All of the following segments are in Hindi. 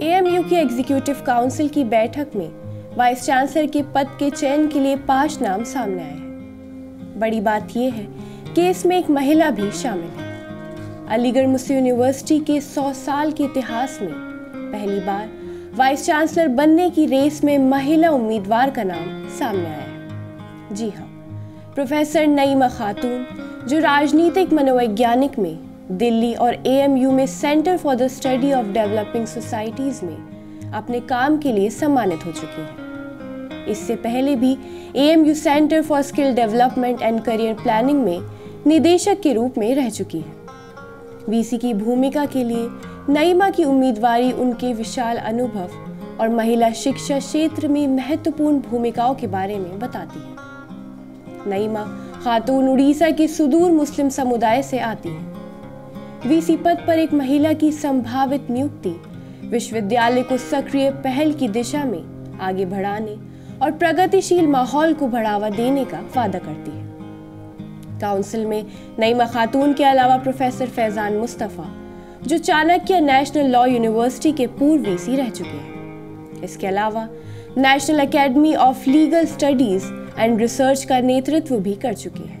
एएमयू की एग्जीक्यूटिव काउंसिल की बैठक में वाइस चांसलर के पद के चयन के लिए 5 नाम सामने आए हैं। बड़ी बात यह है कि इसमें एक महिला भी शामिल है। अलीगढ़ मुस्लिम यूनिवर्सिटी के 100 साल के इतिहास में पहली बार वाइस चांसलर बनने की रेस में महिला उम्मीदवार का नाम सामने आया है। जी हाँ, प्रोफेसर नईमा खातून, जो राजनीतिक मनोवैज्ञानिक में दिल्ली और एएमयू में centre for the study of developing societies में अपने काम के लिए सम्मानित हो चुकी हैं। इससे पहले भी AMU centre for skill development and career planning में निदेशक के रूप में रह चुकी हैं। वीसी की भूमिका के लिए नईमा की उम्मीदवारी उनके विशाल अनुभव और महिला शिक्षा क्षेत्र में महत्वपूर्ण भूमिकाओं के बारे में बताती है। नईमा खातून उड़ीसा के सुदूर मुस्लिम समुदाय से आती हैं। वीसी पद पर एक महिला की संभावित नियुक्ति विश्वविद्यालय को सक्रिय पहल की दिशा में आगे बढ़ाने और प्रगतिशील माहौल को बढ़ावा देने का वादा करती है। काउंसिल में नईमा खातून के अलावा प्रोफेसर फैजान मुस्तफा, जो चाणक्य नेशनल लॉ यूनिवर्सिटी के पूर्व वीसी रह चुके हैं। इसके अलावा national academy of legal studies and research का नेतृत्व भी कर चुके हैं।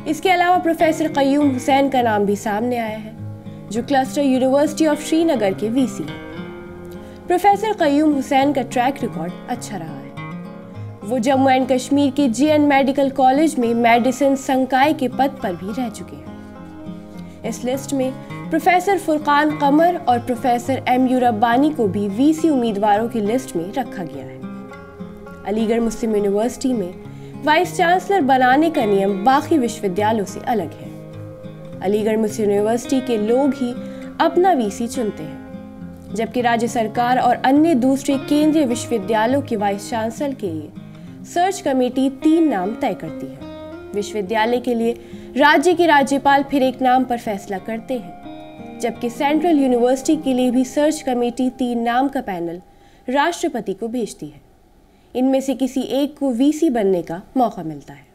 इसके अलावा प्रोफेसर क़य्यूम हुसैन का नाम भी सामने आया है, जो क्लस्टर यूनिवर्सिटी ऑफ श्रीनगर के वीसी हैं। प्रोफेसर क़य्यूम हुसैन का ट्रैक रिकॉर्ड अच्छा रहा है। वो जम्मू एंड कश्मीर के जेएन मेडिकल कॉलेज में मेडिसिन संकाय के पद पर भी रह चुके हैं। इस लिस्ट में प्रोफेसर फुरकान कमर और प्रोफेसर एमयू रब्बानी को भी वीसी उम्मीदवारों की लिस्ट में रखा गया है। अलीगढ़ मुस्लिम यूनिवर्सिटी में वाइस चांसलर बनाने का नियम बाकी विश्वविद्यालयों से अलग है। अलीगढ़ मुस्लिम यूनिवर्सिटी के लोग ही अपना वीसी चुनते हैं, जबकि राज्य सरकार और अन्य दूसरे केंद्रीय विश्वविद्यालयों के वाइस चांसलर के लिए सर्च कमेटी 3 नाम तय करती है। विश्वविद्यालय के लिए राज्य के राज्यपाल फिर एक नाम पर फैसला करते हैं, जबकि सेंट्रल यूनिवर्सिटी के लिए भी सर्च कमेटी 3 नाम का पैनल राष्ट्रपति को भेजती है। इनमें से किसी एक को वीसी बनने का मौका मिलता है।